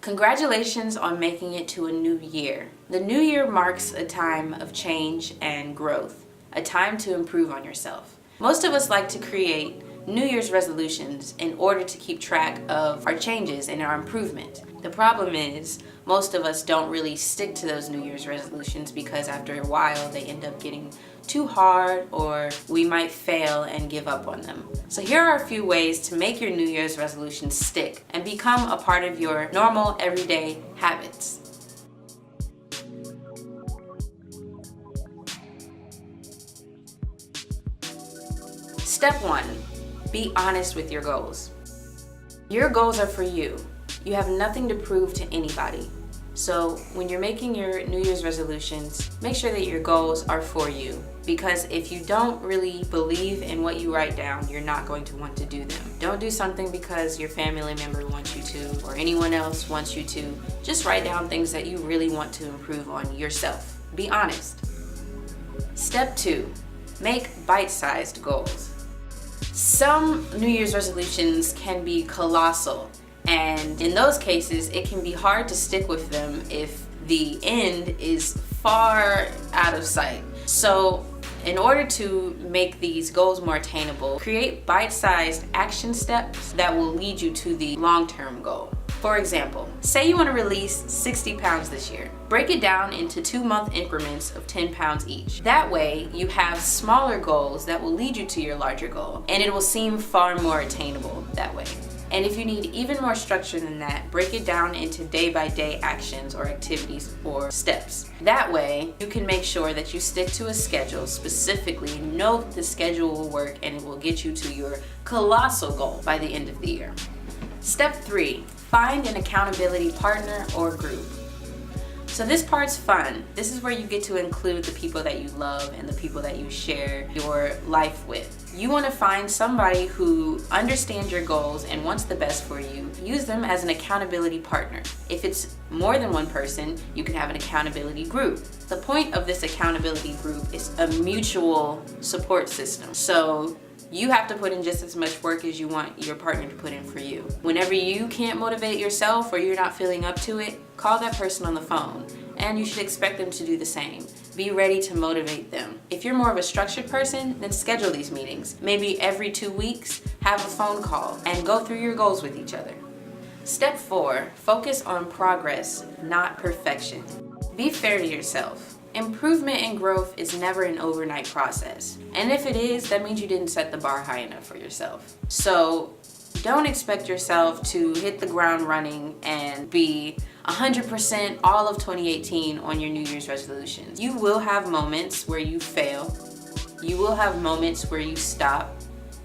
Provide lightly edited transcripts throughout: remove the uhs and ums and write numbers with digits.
Congratulations on making it to a new year. The new year marks a time of change and growth, a time to improve on yourself. Most of us like to create New Year's resolutions in order to keep track of our changes and our improvement. The problem is, most of us don't really stick to those New Year's resolutions because after a while they end up getting too hard, or we might fail and give up on them. So here are a few ways to make your New Year's resolutions stick and become a part of your normal everyday habits. Step 1, be honest with your goals. Your goals are for you. You have nothing to prove to anybody. So when you're making your New Year's resolutions, make sure that your goals are for you. Because if you don't really believe in what you write down, you're not going to want to do them. Don't do something because your family member wants you to or anyone else wants you to. Just write down things that you really want to improve on yourself. Be honest. Step 2, make bite-sized goals. Some New Year's resolutions can be colossal, and in those cases, it can be hard to stick with them if the end is far out of sight. So in order to make these goals more attainable, create bite-sized action steps that will lead you to the long-term goal. For example, say you want to release 60 pounds this year. Break it down into 2-month increments of 10 pounds each. That way, you have smaller goals that will lead you to your larger goal, and it will seem far more attainable that way. And if you need even more structure than that, break it down into day-by-day actions or activities or steps. That way, you can make sure that you stick to a schedule, specifically know that the schedule will work and it will get you to your colossal goal by the end of the year. Step 3, find an accountability partner or group. So this part's fun. This is where you get to include the people that you love and the people that you share your life with. You want to find somebody who understands your goals and wants the best for you. Use them as an accountability partner. If it's more than one person, you can have an accountability group. The point of this accountability group is a mutual support system. So you have to put in just as much work as you want your partner to put in for you. Whenever you can't motivate yourself or you're not feeling up to it, call that person on the phone, and you should expect them to do the same. Be ready to motivate them. If you're more of a structured person, then schedule these meetings. Maybe every 2 weeks, have a phone call and go through your goals with each other. Step 4, focus on progress, not perfection. Be fair to yourself. Improvement and growth is never an overnight process. And if it is, that means you didn't set the bar high enough for yourself. So don't expect yourself to hit the ground running and be 100% all of 2018 on your New Year's resolutions. You will have moments where you fail. You will have moments where you stop.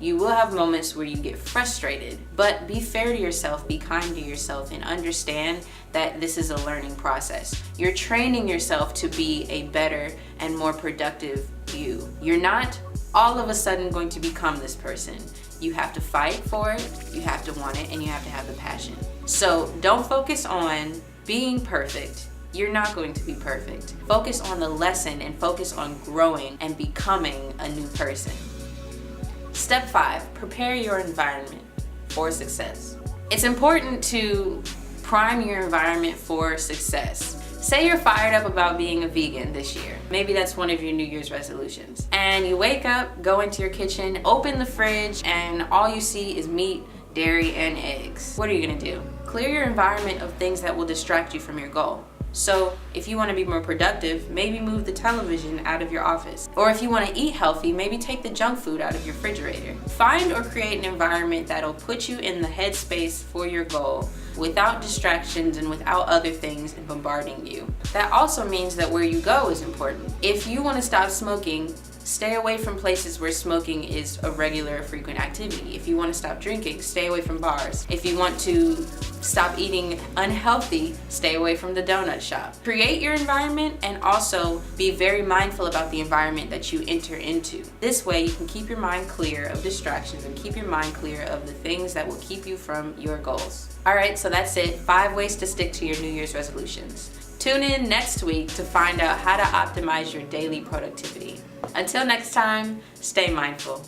You will have moments where you get frustrated, but be fair to yourself, be kind to yourself, and understand that this is a learning process. You're training yourself to be a better and more productive you. You're not all of a sudden going to become this person. You have to fight for it, you have to want it, and you have to have the passion. So don't focus on being perfect. You're not going to be perfect. Focus on the lesson and focus on growing and becoming a new person. Step 5, prepare your environment for success. It's important to prime your environment for success. Say you're fired up about being a vegan this year. Maybe that's one of your New Year's resolutions. And you wake up, go into your kitchen, open the fridge, and all you see is meat, dairy, and eggs. What are you gonna do? Clear your environment of things that will distract you from your goal. So if you want to be more productive, maybe move the television out of your office. Or if you want to eat healthy, maybe take the junk food out of your refrigerator. Find or create an environment that'll put you in the headspace for your goal without distractions and without other things bombarding you. That also means that where you go is important. If you want to stop smoking, stay away from places where smoking is a regular, frequent activity. If you want to stop drinking, stay away from bars. If you want to stop eating unhealthy, stay away from the donut shop. Create your environment and also be very mindful about the environment that you enter into. This way you can keep your mind clear of distractions and keep your mind clear of the things that will keep you from your goals. All right, so that's it. 5 ways to stick to your New Year's resolutions. Tune in next week to find out how to optimize your daily productivity. Until next time, stay mindful.